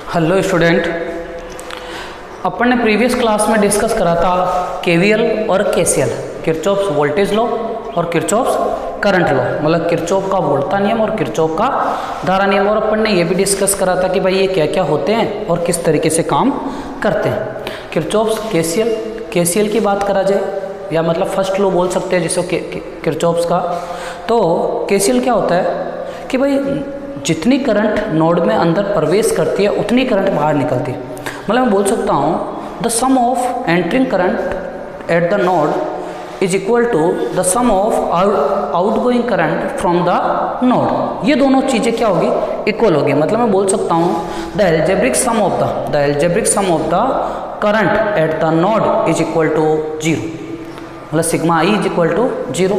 Hello student, अपन ने previous class में discuss करा था केवीएल और केसीएल, किरचॉफ्स वोल्टेज लॉ और किरचॉफ्स करंट लॉ, मतलब किरचॉफ का वोल्टा नियम और किरचॉफ का धारा नियम। और अपन ने ये भी डिस्कस करा था कि भाई ये क्या क्या होते हैं और किस तरीके से काम करते हैं। किरचॉफ्स केसीएल की बात करा जाए या मतलब फर्स्ट लॉ बोल सकते हैं जिसे किरचॉफ्स का। तो केसीएल क्या होता है कि भाई जितनी करंट नोड में अंदर प्रवेश करती है उतनी करंट बाहर निकलती है। मतलब मैं बोल सकता हूँ the sum of entering current at the node is equal to the sum of outgoing current from the node. ये दोनों चीज़ें क्या होगी, इक्वल होगी। मतलब मैं बोल सकता हूँ the algebraic sum of the current at the node is equal to 0, मतलब sigma I is equal to 0।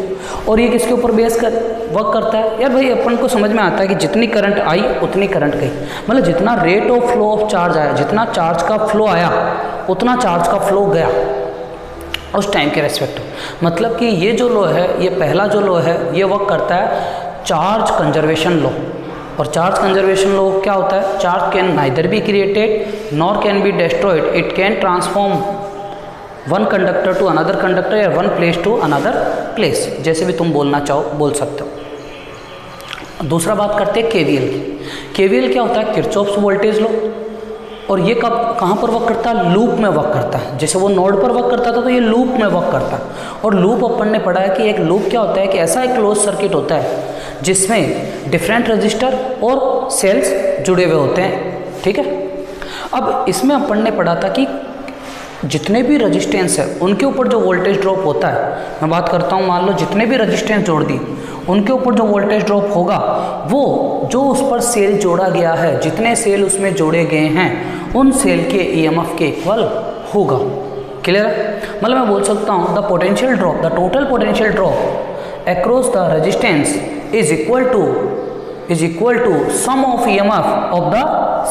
और ये किसके ऊपर बेस कर वर्क करता है यार भाई, अपन को समझ में आता है कि जितनी करंट आई उतनी करंट गई, मतलब जितना rate of flow of charge आया, जितना चार्ज का फ्लो आया उतना चार्ज का फ्लो गया उस टाइम के रेस्पेक्ट। मतलब कि ये जो लॉ है, ये पहला जो लॉ है, ये वर्क करता है चार्ज कंजर्वेशन लॉ। और चार्ज कंजर्वेशन लॉ क्या होता है, charge can neither be created nor can be destroyed, it can transform one conductor to another conductor या one place to another place, जैसे भी तुम बोलना चाहो बोल सकते हो। दूसरा बात करते हैं केवीएल की। केवीएल क्या होता है, किरचॉफ्स वोल्टेज लॉ। और ये कहाँ पर वर्क करता है, लूप में वर्क करता है। जैसे वो नोड पर वर्क करता था तो ये लूप में वर्क करता है। और लूप अपन ने पढ़ा है कि एक लूप क्या होता है कि ऐसा एक क्लोज सर्किट होता है जिसमें डिफरेंट रजिस्टर और सेल्स जुड़े हुए होते हैं। ठीक है, अब इसमें अपन ने पढ़ा था कि जितने भी रजिस्टेंस है उनके ऊपर जो वोल्टेज ड्रॉप होता है, मैं बात करता हूँ मान लो जितने भी रजिस्टेंस जोड़ दी उनके ऊपर जो वोल्टेज ड्रॉप होगा वो जो उस पर सेल जोड़ा गया है, जितने सेल उसमें जोड़े गए हैं उन सेल के ईएमएफ के इक्वल होगा। क्लियर है, मतलब मैं बोल सकता हूँ the potential drop, the total potential drop across the resistance is equal to sum of EMF of the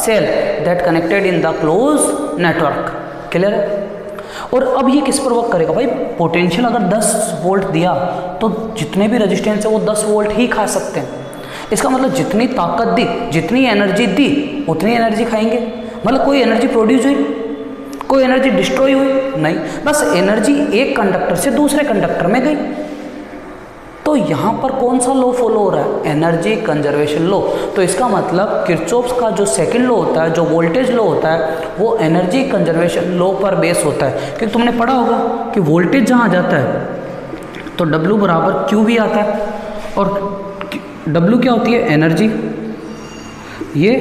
cell that connected in the close network. Clear है। और अब ये किस पर वर्क करेगा भाई, पोटेंशियल अगर 10 वोल्ट दिया तो जितने भी रेजिस्टेंस है वो 10 वोल्ट ही खा सकते हैं। इसका मतलब जितनी ताकत दी, जितनी एनर्जी दी उतनी एनर्जी खाएंगे। मतलब कोई एनर्जी प्रोड्यूस हुई, कोई एनर्जी डिस्ट्रॉय हुई नहीं, बस एनर्जी एक कंडक्टर से दूसरे कंडक्टर में गई। तो यहाँ पर कौन सा लॉ फॉलो हो रहा है, एनर्जी कंजर्वेशन लॉ। तो इसका मतलब किरचॉफ्स का जो सेकंड लॉ होता है, जो वोल्टेज लॉ होता है, वो एनर्जी कंजर्वेशन लॉ पर बेस होता है। क्योंकि तुमने पढ़ा होगा कि वोल्टेज जहाँ जाता है तो W बराबर Q भी आता है। और W क्या होती है, एनर्जी, ये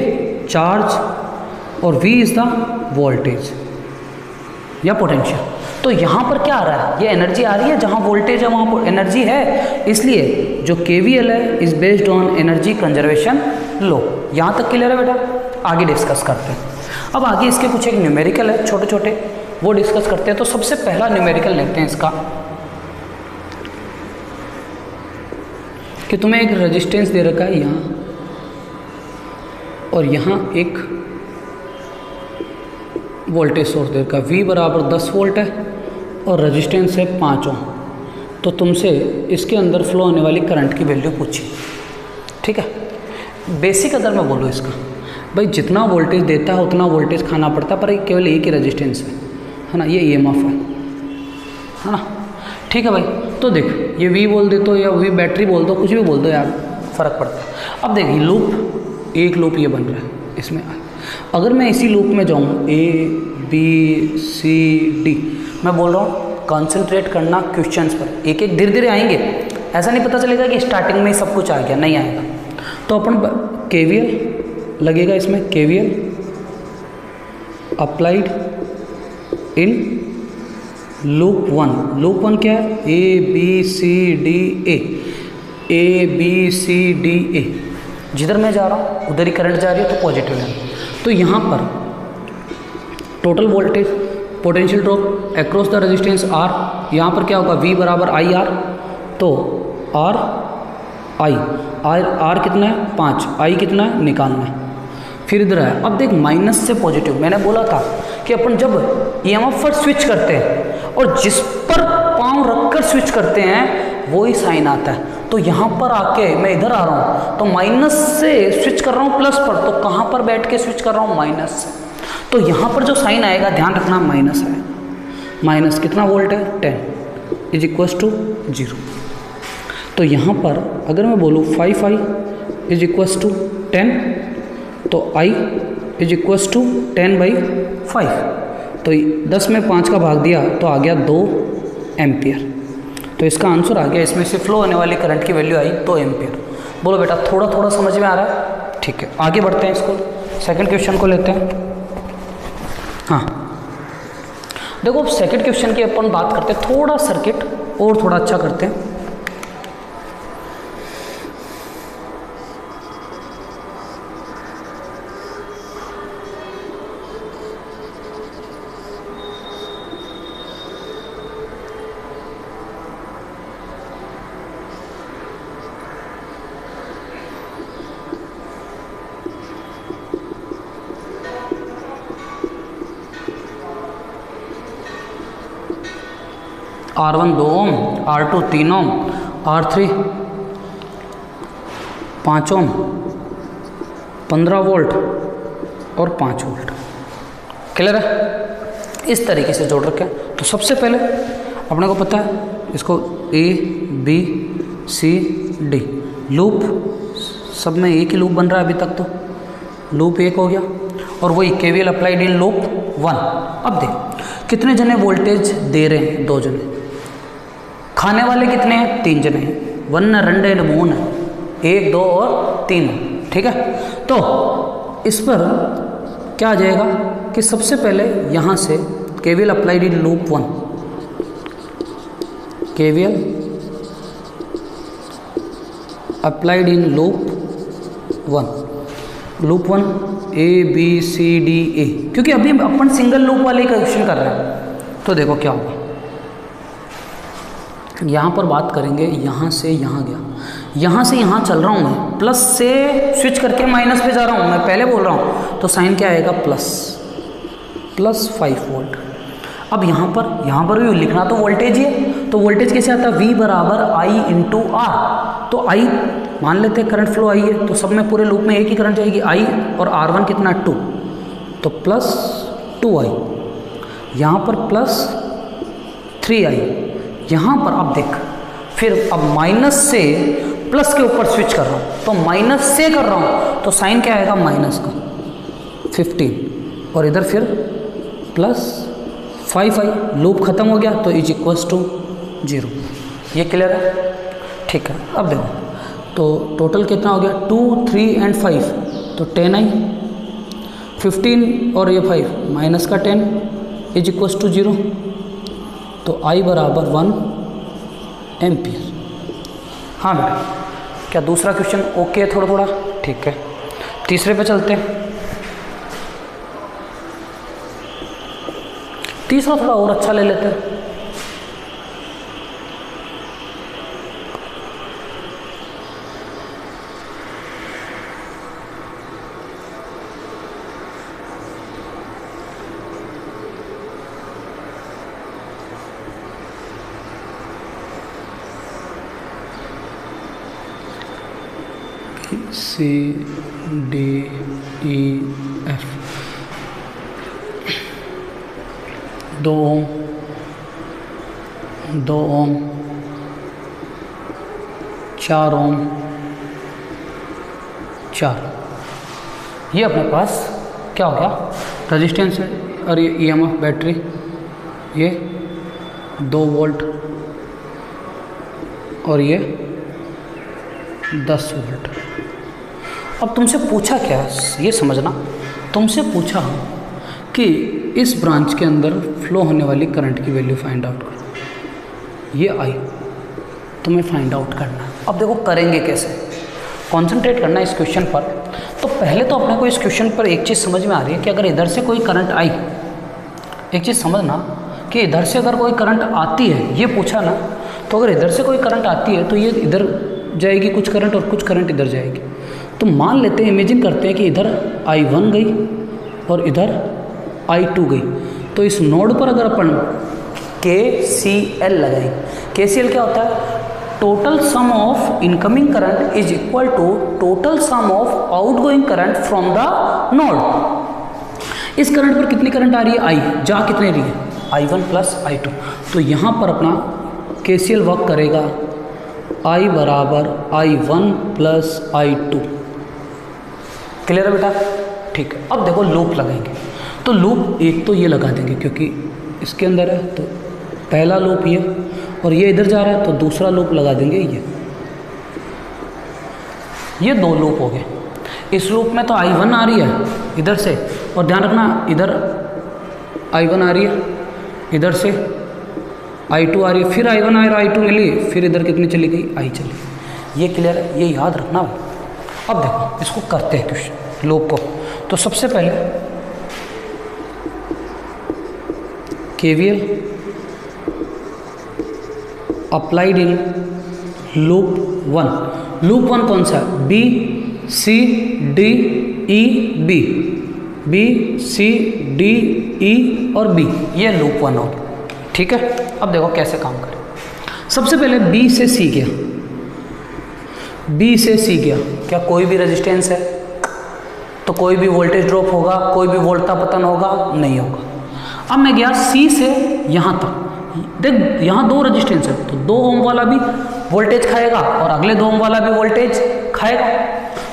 चार्ज, और V इज द वोल्टेज या पोटेंशियल। तो यहाँ पर क्या आ रहा है, ये एनर्जी आ रही है, जहाँ वोल्टेज है वहाँ पर एनर्जी है। इसलिए जो केवीएल है is based on energy conservation law. यहाँ तक क्लियर है बेटा, आगे डिस्कस करते हैं। अब आगे इसके कुछ एक न्यूमेरिकल है छोटे छोटे, वो डिस्कस करते हैं। तो सबसे पहला न्यूमेरिकल लेते हैं इसका कि तुम्हें एक रेजिस्टेंस दे रखा है यहाँ, और यहाँ एक वोल्टेज सोर्स दे रखा है, V बराबर 10 वोल्ट है और रेजिस्टेंस है 5 ओम। तो तुमसे इसके अंदर फ्लो होने वाली करंट की वैल्यू पूछी। ठीक है, बेसिक अगर मैं बोलूँ इसका, भाई जितना वोल्टेज देता है उतना वोल्टेज खाना पड़ता है, पर केवल एक ही रेजिस्टेंस है ना, ये ईएमएफ है ना। ठीक है भाई, तो देख ये V बोल दे तो या V बैटरी बोल दो, कुछ भी बोल दो यार, फ़र्क पड़ता है। अब देख लूप, एक लूप ये बन रहा है, इसमें अगर मैं इसी लूप में जाऊँ ABCD, मैं बोल रहा हूँ कंसंट्रेट करना क्वेश्चंस पर, एक एक धीरे धीरे आएंगे। ऐसा नहीं पता चलेगा कि स्टार्टिंग में ही सब कुछ आ गया, नहीं आएगा। तो अपन केवीएल लगेगा इसमें, KVL applied in loop 1। Loop 1 क्या है, ABCDA। जिधर मैं जा रहा हूँ उधर ही करंट जा रही है तो पॉजिटिव है। तो यहाँ पर total voltage potential drop across the resistance R, यहाँ पर क्या होगा, V बराबर IR। तो R कितना है, 5, I कितना है, निकालना है। फिर इधर है, अब देख माइनस से पॉजिटिव, मैंने बोला था कि अपन जब ईएमएफ पर स्विच करते हैं और जिस पर पाँव रखकर स्विच करते हैं वो ही साइन आता है। तो तो यहाँ पर आके मैं इधर आ रहा हूँ तो माइनस से स्विच कर रहा हूँ प्लस पर, तो कहाँ पर बैठ के स्विच कर रहा हूँ, माइनस से। तो यहाँ पर जो साइन आएगा ध्यान रखना माइनस है, माइनस कितना वोल्ट है 10 इज इक्वस टू 0। तो यहाँ पर अगर मैं बोलूँ 5i इज इक्वस टू 10, तो i इज इक्वस टू 10/5, तो 10 में 5 का भाग दिया तो आ गया 2 एम्पियर। तो इसका आंसर आ गया, इसमें से फ्लो होने वाली करंट की वैल्यू आई 2 एम्पियर। बोलो बेटा थोड़ा थोड़ा समझ में आ रहा है? ठीक है, आगे बढ़ते हैं, इसको सेकंड क्वेश्चन को लेते हैं। हाँ देखो अब सेकंड क्वेश्चन की अपन बात करते हैं, थोड़ा सर्किट और थोड़ा अच्छा करते हैं। R1 2 ओम, R2 3 ओम, R3 5 ओम, 15 वोल्ट और 5 वोल्ट। क्लियर है? इस तरीके से जोड़ रखे हैं। तो सबसे पहले अपने को पता है इसको A B C D loop, सब में एक ही लूप बन रहा है अभी तक, तो लूप 1 हो गया। और वही KVL अप्लाइड इन लूप 1। अब देख कितने जने वोल्टेज दे रहे हैं, 2 जने। खाने वाले कितने हैं, 3 जने हैं। 1 2 मून है, 1 2 और 3। ठीक है, तो इस पर क्या आ जाएगा कि सबसे पहले यहाँ से KVL applied in loop 1, KVL applied in loop 1, loop 1 A B C D A, क्योंकि अभी अपन सिंगल लूप वाले का क्वेश्चन कर रहे हैं। तो देखो क्या होगा, यहाँ पर बात करेंगे, यहाँ से यहाँ गया, यहाँ से यहाँ चल रहा हूँ मैं, प्लस से स्विच करके माइनस पे जा रहा हूँ, मैं पहले बोल रहा हूँ, तो साइन क्या आएगा प्लस 5 वोल्ट। अब यहाँ पर भी लिखना तो वोल्टेज ही है, तो वोल्टेज कैसे आता है, V बराबर I इंटू R। तो I मान लेते हैं करंट फ्लो I है, तो सब में पूरे लूप में एक ही करंट जाएगी I, और R1 कितना 2, तो प्लस 2I, यहाँ पर प्लस 3I, यहाँ पर अब देख फिर अब माइनस से प्लस के ऊपर स्विच कर रहा हूँ, तो माइनस से कर रहा हूँ, तो साइन क्या आएगा माइनस का 15, और इधर फिर प्लस 5i, लूप खत्म हो गया, तो इज इक्वल्स टू 0। ये क्लियर है? ठीक है, अब देखो तो टोटल कितना हो गया, 2 3 एंड 5, तो 10i, 15 और ये 5 माइनस का 10 इज इक्वल्स टू 0, तो I बराबर 1 एम्पियर। हाँ बेटा, क्या दूसरा क्वेश्चन ओके है थोड़ा थोड़ा? ठीक है, तीसरे पे चलते हैं। तीसरा थोड़ा और अच्छा ले लेते हैं। C D E F 2 ओम, 2 ओम, 4 ओम, 4। ये अपने पास क्या हो गया, रेजिस्टेंस है, और ये EMF बैटरी, ये 2 वोल्ट और ये 10 वोल्ट। अब तुमसे पूछा क्या है, ये समझना, तुमसे पूछा कि इस ब्रांच के अंदर फ्लो होने वाली करंट की वैल्यू फाइंड आउट करो। ये आई तुम्हें फाइंड आउट करना है। अब देखो करेंगे कैसे, कंसंट्रेट करना इस क्वेश्चन पर। तो पहले तो अपने को इस क्वेश्चन पर एक चीज़ समझ में आ रही है कि अगर इधर से कोई करंट आई, एक चीज़ समझना कि इधर से अगर कोई करंट आती है, ये पूछा ना, तो अगर इधर से कोई करंट आती है तो ये इधर जाएगी कुछ करंट और कुछ करंट इधर जाएगी। तो मान लेते हैं, इमेजिन करते हैं कि इधर I1 गई और इधर I2 गई। तो इस नोड पर अगर अपन KCL लगाएं, KCL क्या होता है, total sum of incoming current is equal to total sum of outgoing current from the node. इस करंट पर कितनी करंट आ रही है, आई, जा कितने रही है, I1 प्लस I2। तो यहाँ पर अपना KCL वर्क करेगा, I बराबर I1 प्लस I2। क्लियर है बेटा? ठीक है। अब देखो लूप लगाएंगे, तो लूप एक तो ये लगा देंगे क्योंकि इसके अंदर है, तो पहला लूप ये, और ये इधर जा रहा है तो दूसरा लूप लगा देंगे ये दो लूप हो गए। इस लूप में तो I1 आ रही है इधर से, और ध्यान रखना इधर I1 आ रही है, इधर से I2 आ रही है, फिर I1 आया, I2 मिली, फिर इधर कितनी चली गई, I चली। ये क्लियर है, ये याद रखना। अब देखो इसको करते हैं क्वेश्चन लूप को। तो सबसे पहले KVL applied in loop 1। Loop 1 कौन सा है, B C D E B, B C D E और B, ये लूप 1 हो। ठीक है। अब देखो कैसे काम करें। सबसे पहले B से C गया, B से C गया, क्या कोई भी रेजिस्टेंस है तो कोई भी वोल्टेज ड्रॉप होगा, कोई भी वोल्टा पतन होगा, नहीं होगा। अब मैं गया C से यहाँ तक, देख यहाँ दो रेजिस्टेंस है तो 2 ओम वाला भी वोल्टेज खाएगा और अगले 2 ओम वाला भी वोल्टेज खाएगा।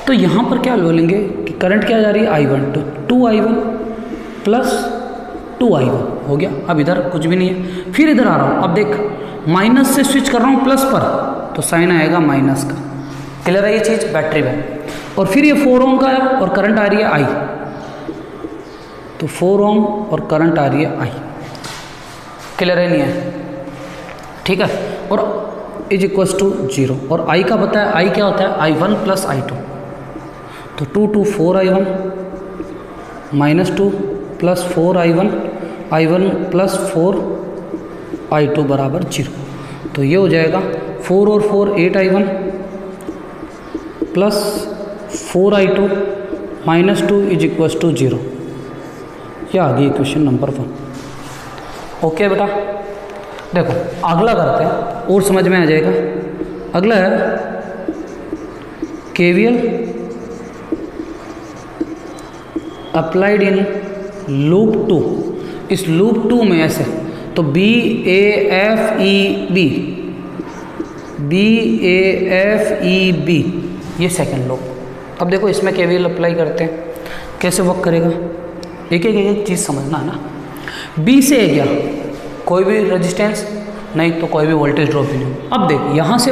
तो यहाँ पर क्या बोलेंगे कि करंट क्या जा रही है, I1, तो 2I1 प्लस 2I1 हो गया। अब इधर कुछ भी नहीं है, फिर इधर आ रहा हूँ, अब देख माइनस से स्विच कर रहा हूँ प्लस पर, तो साइन आएगा माइनस का। क्लियर है ये चीज़, बैटरी में। और फिर ये 4 ओम का है और करंट आ रही है I, तो 4 ओम और करंट आ रही है I। क्लियर है नहीं है? ठीक है। और इज इक्वल्स टू 0, और I का पता है, I क्या होता है, I1 प्लस I2, तो 2 2 4I1 minus 2 plus 4I1, I1 plus 4I2 बराबर 0। तो ये हो जाएगा 4 और 4 8I1 plus 4I2 minus 2 is equals to 0। ये आ गई क्वेश्चन नंबर 1। ओके बेटा, देखो अगला करते हैं और समझ में आ जाएगा। अगला है KVL अप्लाइड इन लूप 2। इस लूप 2 में ऐसे, तो B A F E B, B A F E B, ये सेकंड लूप। अब देखो इसमें KVL अप्लाई करते हैं, कैसे वर्क करेगा, एक चीज़ समझना है ना। B से A गया, कोई भी रेजिस्टेंस नहीं तो कोई भी वोल्टेज ड्रॉप भी नहीं। अब देख यहाँ से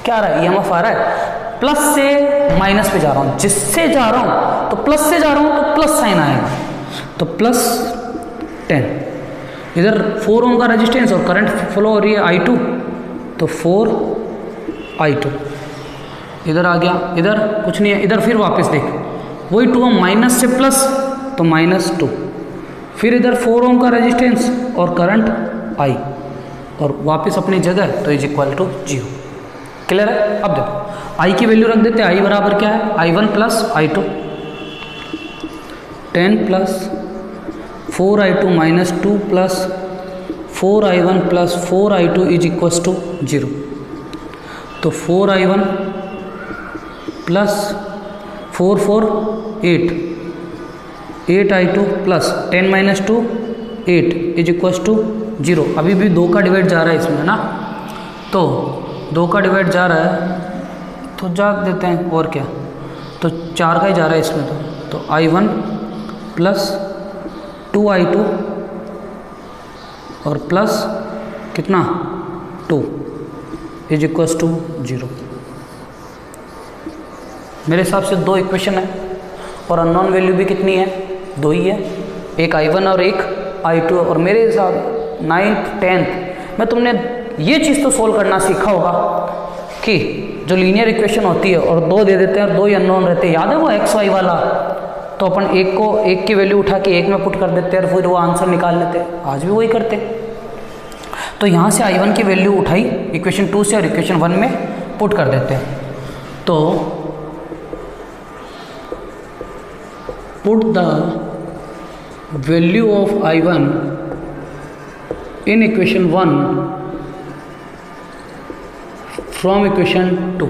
क्या आ रहा है, EMF आ रहा है, प्लस से माइनस पे जा रहा हूँ, जिससे जा रहा हूँ तो प्लस से जा रहा हूँ तो प्लस साइन आएगा, तो प्लस 10। इधर 4 ओम का रेजिस्टेंस और करंट फ्लो हो रही है I2, तो 4I2 इधर आ गया, इधर कुछ नहीं है, इधर फिर वापस देख वही 2 ओम माइनस से प्लस, तो -2, फिर इधर 4 ओम का रेजिस्टेंस और करंट I, और वापस अपनी जगह, तो इज इक्वल टू 0। क्लियर है? अब देखो I की वैल्यू रख देते हैं, I बराबर क्या है, I1 plus I2, 10 plus 4I2 minus 2 plus 4I1 plus 4I2 is equals to 0। तो 4I1 plus 4 4 8, 8I2 plus 10 minus 2 8 is equals to 0। अभी भी 2 का डिवाइड जा रहा है इसमें ना, तो 2 का डिवाइड जा रहा है तो जा देते हैं, और क्या, तो 4 का ही जा रहा है इसमें, तो I1 प्लस 2I2 और प्लस कितना 2 इज इक्वल्स टू 0। मेरे हिसाब से 2 इक्वेशन है और अननोन वैल्यू भी कितनी है, 2 ही है, एक I1 और एक I2। और मेरे हिसाब 9th 10th में तुमने ये चीज़ तो सोल्व करना सीखा होगा कि जो लीनियर इक्वेशन होती है और 2 दे देते हैं और 2 ही अननोन रहते हैं, याद है वो एक्स वाई वाला, तो अपन एक की वैल्यू उठा के एक में पुट कर देते हैं और फिर वो आंसर निकाल लेते हैं। आज भी वही करते हैं। तो यहाँ से I1 की वैल्यू उठाई इक्वेशन 2 से और इक्वेशन 1 में पुट कर देते हैं। तो put the value of I1 in equation 1 from equation 2।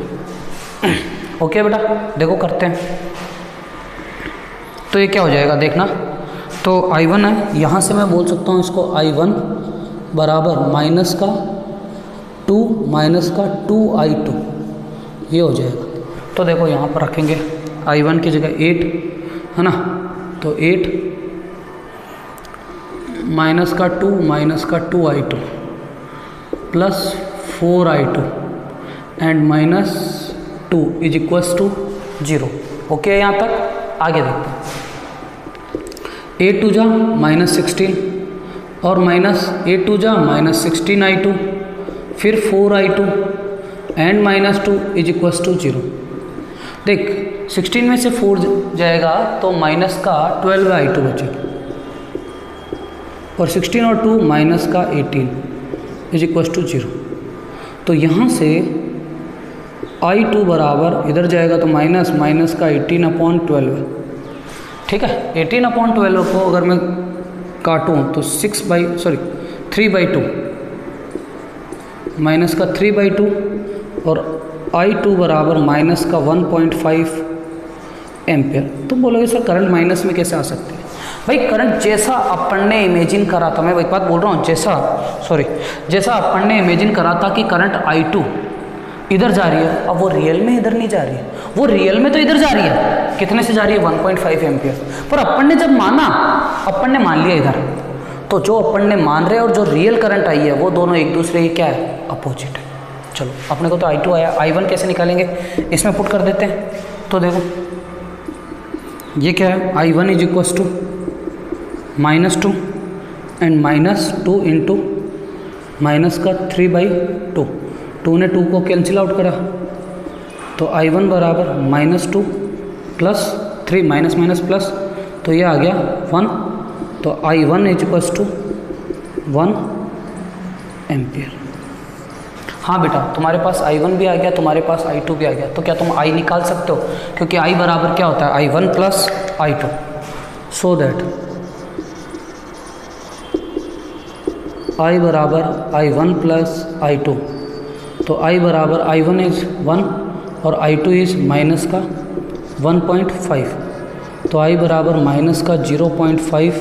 Okay बेटा, देखो करते हैं। तो ये क्या हो जाएगा देखना, तो I1 है, यहाँ से मैं बोल सकता हूँ इसको I1 बराबर माइनस का 2I2, ये हो जाएगा। तो देखो यहाँ पर रखेंगे I1 की जगह 8 है ना, तो 8 माइनस का 2I2 plus 4I2 and minus 2 is equals to 0। Okay, यहाँ तक आगे देखते हैं। 8 टू जा -16 और माइनस 8 टू जा -16I2, फिर 4I2 and minus 2 is equals to 0। देख 16 में से 4 जाएगा तो माइनस का 12I2 बचेगा, और 16 और 2 माइनस का 18 इज इक्वल्स टू 0। तो यहाँ से I2 बराबर इधर जाएगा तो माइनस का 18/12, ठीक है। 18/12 को अगर मैं काटूँ तो 3/2 माइनस का 3/2 और I2 बराबर माइनस का 1.5 एम्पियर। तो बोलोगे सर करंट माइनस में कैसे आ सकते हैं? भाई करंट जैसा अपन ने इमेजिन करा था, मैं एक बात बोल रहा हूँ, जैसा अपन ने इमेजिन करा था कि करंट I2 इधर जा रही है, अब वो रियल में इधर नहीं जा रही है, वो रियल में तो इधर जा रही है। कितने से जा रही है? 1.5 एम्पियर। पर अपन ने जब माना, अपन ने मान लिया इधर, तो जो अपन ने मान रहे और जो रियल करंट आई है वो दोनों एक दूसरे के क्या है? अपोजिट है। चलो अपने को तो I2 आया, I1 कैसे निकालेंगे? इसमें पुट कर देते हैं। तो देखो ये क्या है, I1 is equals to -2 and -2 into minus का 3/2, 2 ने 2 को कैंसिल आउट करा, तो I1 बराबर -2 प्लस 3 माइनस प्लस, तो ये आ गया 1, तो I1 is equals to 1 ampere. हाँ बेटा, तुम्हारे पास I1 भी आ गया, तुम्हारे पास I2 भी आ गया, तो क्या तुम I निकाल सकते हो? क्योंकि I बराबर क्या होता है? I1 plus I2, so that I बराबर I1 प्लस I2, तो I बराबर I1 इज 1 और I2 इज माइनस का 1.5, तो I बराबर माइनस का 0.5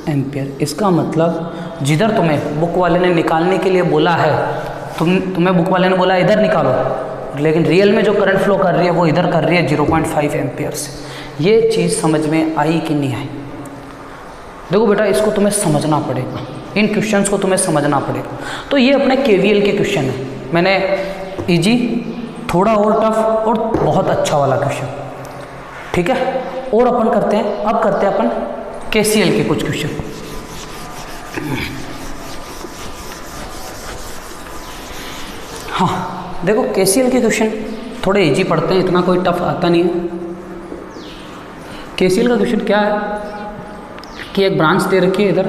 एम्पियर। इसका मतलब जिधर तुम्हें बुक वाले ने निकालने के लिए बोला है, तुम्हें बुक वाले ने बोला इधर निकालो, लेकिन रियल में जो करंट फ्लो कर रही है वो इधर कर रही है 0.5 एम्पियर से। ये चीज़ समझ में आई कि नहीं आई? देखो बेटा, इसको तुम्हें समझना पड़ेगा, इन क्वेश्चंस को तुम्हें समझना पड़ेगा। तो ये अपने KVL के क्वेश्चन है, मैंने इजी, थोड़ा और टफ और बहुत अच्छा वाला क्वेश्चन, ठीक है। और अपन करते हैं, अब करते हैं अपन KCL के कुछ क्वेश्चन। हाँ देखो, KCL के क्वेश्चन थोड़े इजी पढ़ते हैं, इतना कोई टफ आता नहीं है। KCL का क्वेश्चन क्या है कि एक ब्रांच दे रखी है इधर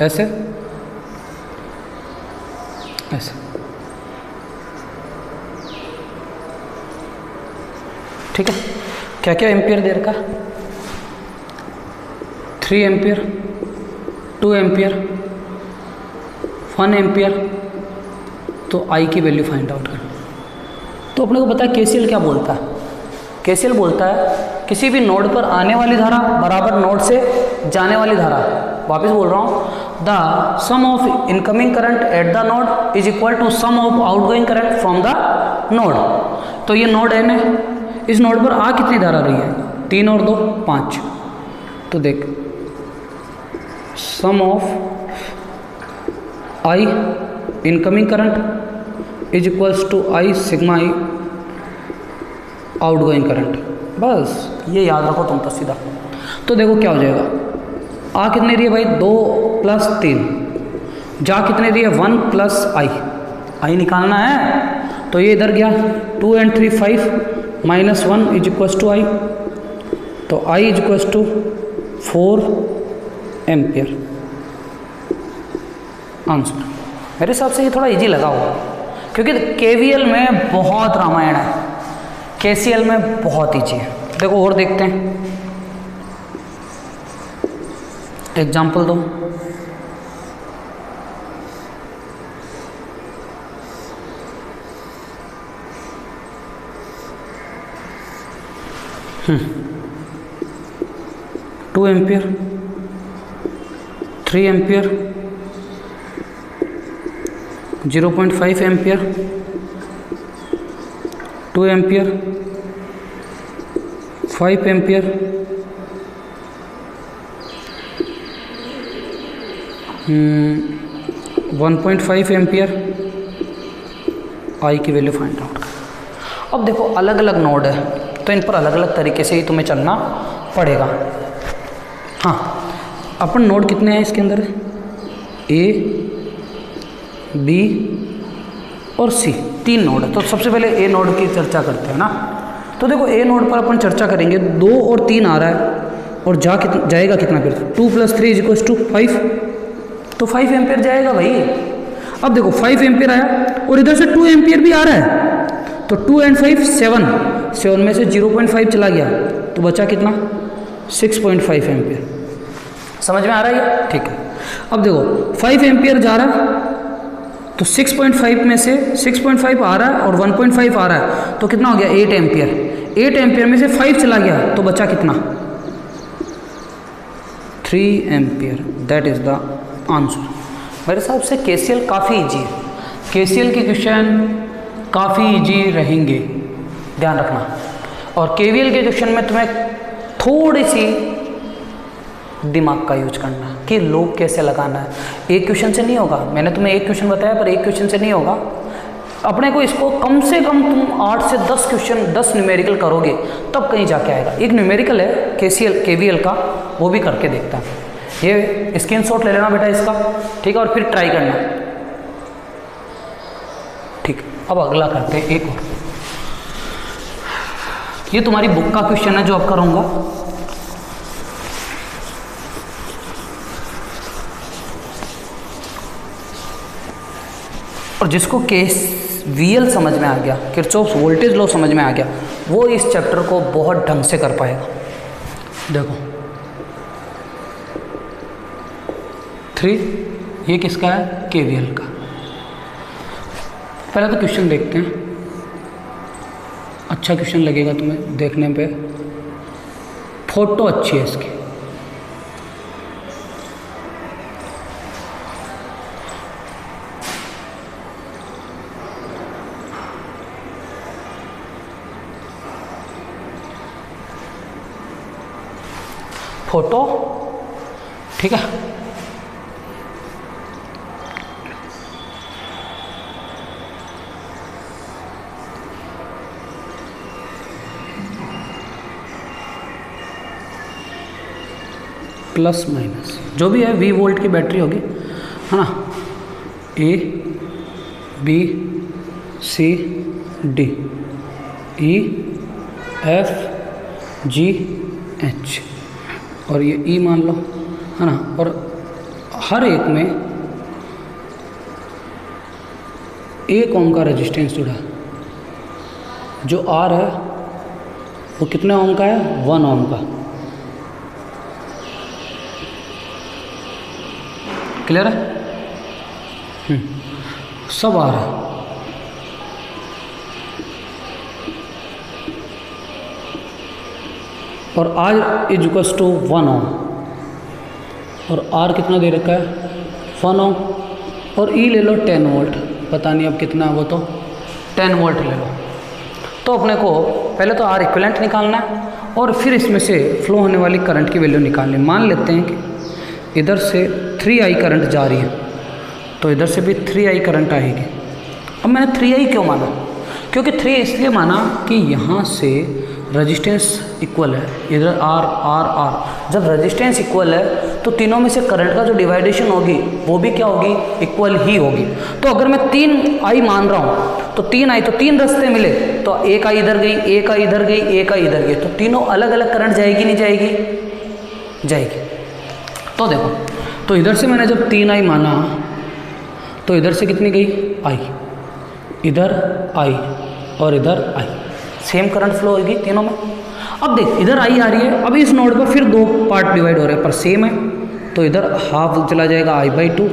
ऐसे, ठीक है। क्या क्या एम्पियर दे रखा? 3 एम्पियर, 2 एम्पियर, 1 एम्पियर। तो I की वैल्यू फाइंड आउट करना। तो अपने को पता है KCL क्या बोलता है? KCL बोलता है किसी भी नोड पर आने वाली धारा बराबर नोड से जाने वाली धारा। वापस बोल रहा हूँ, the sum of incoming current at the node is equal to sum of outgoing current from the node. तो ये नोड N है, इस नोड पर आ कितनी धारा रही है? 3 और 2 5। तो देख, sum of I incoming current is equals to I sigma I outgoing current. बस ये याद रखो तुम तो सीधा। तो देखो क्या हो जाएगा, आ कितने रही है भाई? 2 + 3, जा कितने रही है? 1 + I निकालना है, तो ये इधर गया 2 and 3 5 -1 is equals to I, तो I is equals to 4 ampere answer. मेरे हिसाब से ये थोड़ा इजी लगा होगा, क्योंकि KVL में बहुत रामायण है, KCL में बहुत इजी है। देखो और देखते हैं, एग्जाम्पल दो। 2 ampere, 3 ampere, 0.5 ampere, 2 ampere, 5 ampere, 1.5 ampere. I की वैल्यू फाइंड आउट। अब देखो अलग अलग नोड है तो इन पर अलग अलग तरीके से ही तुम्हें चलना पड़ेगा। हाँ, अपन नोड कितने हैं इसके अंदर? ए, बी और सी, 3 नोड है। तो सबसे पहले ए नोड की चर्चा करते हैं ना। तो देखो ए नोड पर अपन चर्चा करेंगे। 2 और 3 आ रहा है और जाएगा कितना फिर? 2 + 3 = 5। तो 5 एम्पियर जाएगा भाई। अब देखो 5 एम्पियर आया और इधर से 2 एम्पियर भी आ रहा है। तो 2 and 5 7 में से 0.5 चला गया तो बचा कितना? 6.5 एम्पियर। समझ में आ रहा है? ठीक है। अब देखो 5 एम्पियर जा रहा है तो 6.5 में से 6.5 आ रहा है और 1.5 आ रहा है तो कितना हो गया? 8 एम्पियर। 8 एम्पियर में से 5 चला गया तो बचा कितना? 3 ampere. That is the answer. मेरे हिसाब से केसीएल काफ़ी इजी है। केसीएल के क्वेश्चन काफ़ी इजी रहेंगे, ध्यान रखना। और केवीएल के क्वेश्चन में तुम्हें थोड़ी सी दिमाग का यूज करना है कि लूप कैसे लगाना है। एक क्वेश्चन से नहीं होगा। मैंने तुम्हें एक क्वेश्चन बताया पर एक क्वेश्चन से नहीं होगा। अपने को इसको कम से कम तुम 8 से 10 क्वेश्चन 10 न्यूमेरिकल करोगे तब कहीं जाके आएगा। एक न्यूमेरिकल है केसीएल केवीएल का, वो भी करके देखता है। ये स्क्रीनशॉट ले लेना बेटा इसका, ठीक है, और फिर ट्राई करना। ठीक, अब अगला करते हैं एक और। ये तुम्हारी बुक का क्वेश्चन है जो अब करूंगा। और जिसको केवीएल समझ में आ गया, किरचॉफ्स वोल्टेज लॉ समझ में आ गया, वो इस चैप्टर को बहुत ढंग से कर पाएगा। देखो 3, ये किसका है? केवीएल का। पहले तो क्वेश्चन देखते हैं। अच्छा क्वेश्चन लगेगा तुम्हें देखने पे, फोटो अच्छी है इसकी। फोटो, ठीक है। प्लस माइनस जो भी है 20 वोल्ट की बैटरी होगी, है ना। ए, बी, सी, डी, ई, एफ, जी, एच और ये ई मान लो, है ना। और हर एक में 1 ओम का रेजिस्टेंस जुड़ा है। जो आर है वो कितने ओम का है? 1 ओम का। क्लियर है? सब आ रहा है। और R इज टू 1 ओम और R कितना दे रखा है? 1 ओम। और E ले लो 10 वोल्ट, पता नहीं अब कितना है वो, तो 10 वोल्ट ले लो। तो अपने को पहले तो R इक्विवेलेंट निकालना है और फिर इसमें से फ्लो होने वाली करंट की वैल्यू निकालनी। मान लेते हैं कि इधर से 3I करंट जा रही है तो इधर से भी 3I करंट आएगी। अब मैंने 3I क्यों माना? क्योंकि 3 इसलिए माना कि यहाँ से रेजिस्टेंस इक्वल है, इधर R R R। जब रेजिस्टेंस इक्वल है तो तीनों में से करंट का जो डिवाइडेशन होगी वो भी क्या होगी? इक्वल ही होगी। तो अगर मैं 3I मान रहा हूँ तो 3I, तो 3 रास्ते मिले तो एक आई इधर गई, एक आई इधर गई, एक आई इधर गई, तो तीनों अलग अलग करंट जाएगी नहीं जाएगी? जाएगी। तो देखो, तो इधर से मैंने जब 3I माना तो इधर से कितनी गई? I, इधर I और इधर I, सेम करंट फ्लो होगी तीनों में। अब देख इधर I आ रही है, अब इस नोड पर फिर 2 पार्ट डिवाइड हो रहे हैं पर सेम है, तो इधर हाफ चला जाएगा I/2,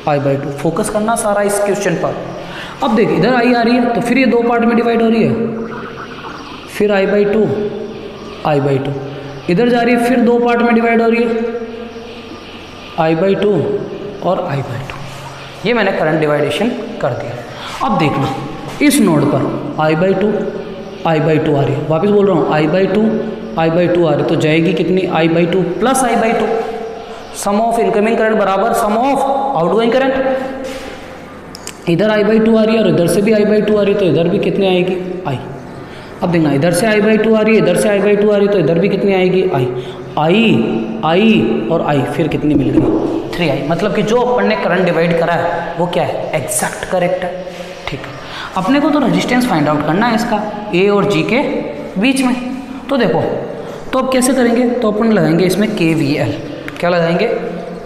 I/2। फोकस करना सारा इस क्वेश्चन पर। अब देख इधर I आ रही है तो फिर ये 2 पार्ट में डिवाइड हो रही है, फिर I/2 I/2, इधर जा रही है फिर 2 पार्ट में डिवाइड हो रही है, I/2 और I/2। ये मैंने करंट डिवाइडेशन कर दिया। अब देखना इस नोड पर I/2 आ रही है, वापस बोल रहा हूँ I/2 आ रही, तो जाएगी कितनी I/2 plus I/2, sum of incoming current बराबर सम ऑफ आउटगोइंग करंट। इधर I/2 आ रही है और इधर से भी I/2 आ रही है, तो इधर भी कितनी आएगी I। अब देखना इधर से I/2 आ रही है, इधर से I/2 आ रही है, तो इधर भी कितनी आएगी I और I, फिर कितनी मिल गई 3I। मतलब कि जो अपन ने करंट डिवाइड करा है वो क्या है, एग्जैक्ट करेक्ट है। ठीक है, अपने को तो रेजिस्टेंस फाइंड आउट करना है इसका A और G के बीच में। तो देखो, तो अब कैसे करेंगे, तो अपन लगाएंगे इसमें KVL। क्या लगाएंगे,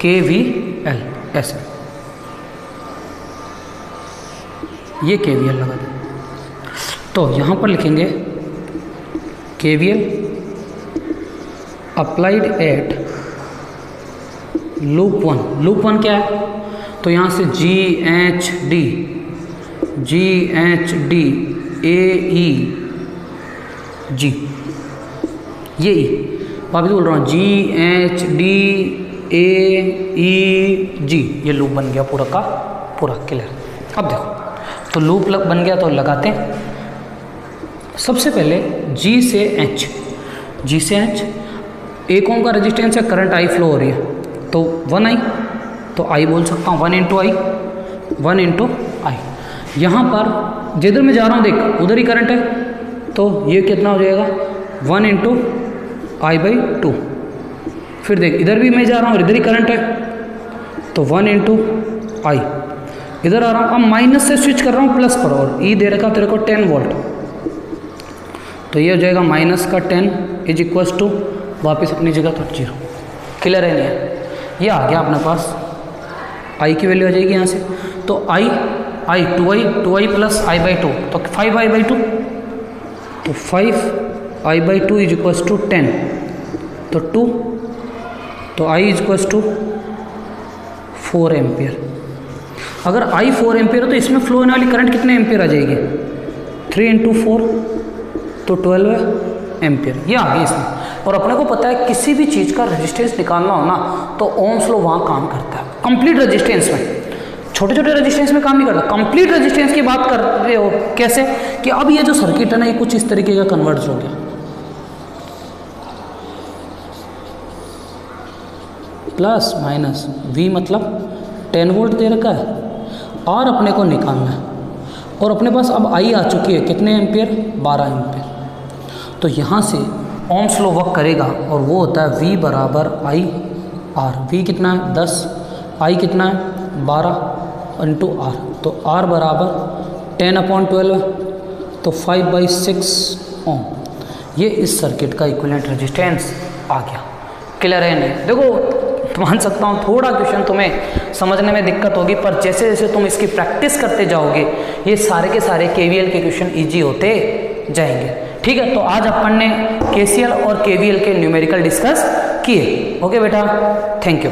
KVL, ऐसे ये KVL लगा दें। तो यहाँ पर लिखेंगे KVL applied at loop 1। Loop 1 क्या है, तो यहाँ से GHD AEG, ये E, वापिस बोल रहा हूँ GHD AEG, ये लूप बन गया पूरा का पूरा। क्लियर। अब देखो, तो लूप बन गया, तो लगाते हैं। सबसे पहले G से H, एक ओम का रेजिस्टेंस है, करंट I फ्लो हो रही है, तो 1I, तो I बोल सकता हूँ 1 इंटू I। यहाँ पर जिधर मैं जा रहा हूँ देख, उधर ही करंट है, तो ये कितना हो जाएगा 1 इंटू I/2। फिर देख, इधर भी मैं जा रहा हूँ, इधर ही करंट है, तो 1 इंटू I। इधर आ रहा हूँ, अब माइनस से स्विच कर रहा हूँ प्लस पर, और E दे रखा तेरे को 10 वोल्ट, तो ये हो जाएगा माइनस का 10 इज इक्वल्स टू वापस अपनी जगह तो 0। क्लियर है नहीं है, ये आ गया अपने पास, I की वैल्यू आ जाएगी यहाँ से, तो I 2I प्लस I/2, तो 5I/2, तो 5I/2 इज इक्वल्स टू 10, तो 2, तो I is equals to 4 ampere. अगर I 4 एम्पियर हो तो इसमें फ्लो होने वाली करंट कितने एम्पियर आ जाएगी, 3 इंटू 4, तो 12 एम्पियर। ये आ गई इसमें। और अपने को पता है किसी भी चीज़ का रेजिस्टेंस निकालना हो ना, तो ओम्स लॉ वहाँ काम करता है। कंप्लीट रेजिस्टेंस में, छोटे छोटे रेजिस्टेंस में काम नहीं करता, कंप्लीट रेजिस्टेंस की बात कर रहे हो। कैसे कि अब ये जो सर्किट है ना, ये कुछ इस तरीके का कन्वर्ट हो गया, प्लस माइनस V मतलब 10 वोल्ट दे रखा है, और अपने को निकालना है, और अपने पास अब I आ चुकी है कितने एम्पियर, 12 एम्पियर। तो यहाँ से ओम्स लॉ वर्क करेगा, और वो होता है V बराबर IR। V कितना है 10, I कितना है 12 इंटू R, तो R बराबर 10/12, तो 5/6 ओम। ये इस सर्किट का इक्विवेलेंट रेजिस्टेंस आ गया। क्लियर है नहीं? देखो, मान सकता हूँ थोड़ा क्वेश्चन तुम्हें समझने में दिक्कत होगी, पर जैसे जैसे तुम इसकी प्रैक्टिस करते जाओगे, ये सारे के सारे KVL के क्वेश्चन इजी होते जाएंगे। ठीक है, तो आज अपन ने KCL और KVL के न्यूमेरिकल डिस्कस किए। ओके बेटा, थैंक यू।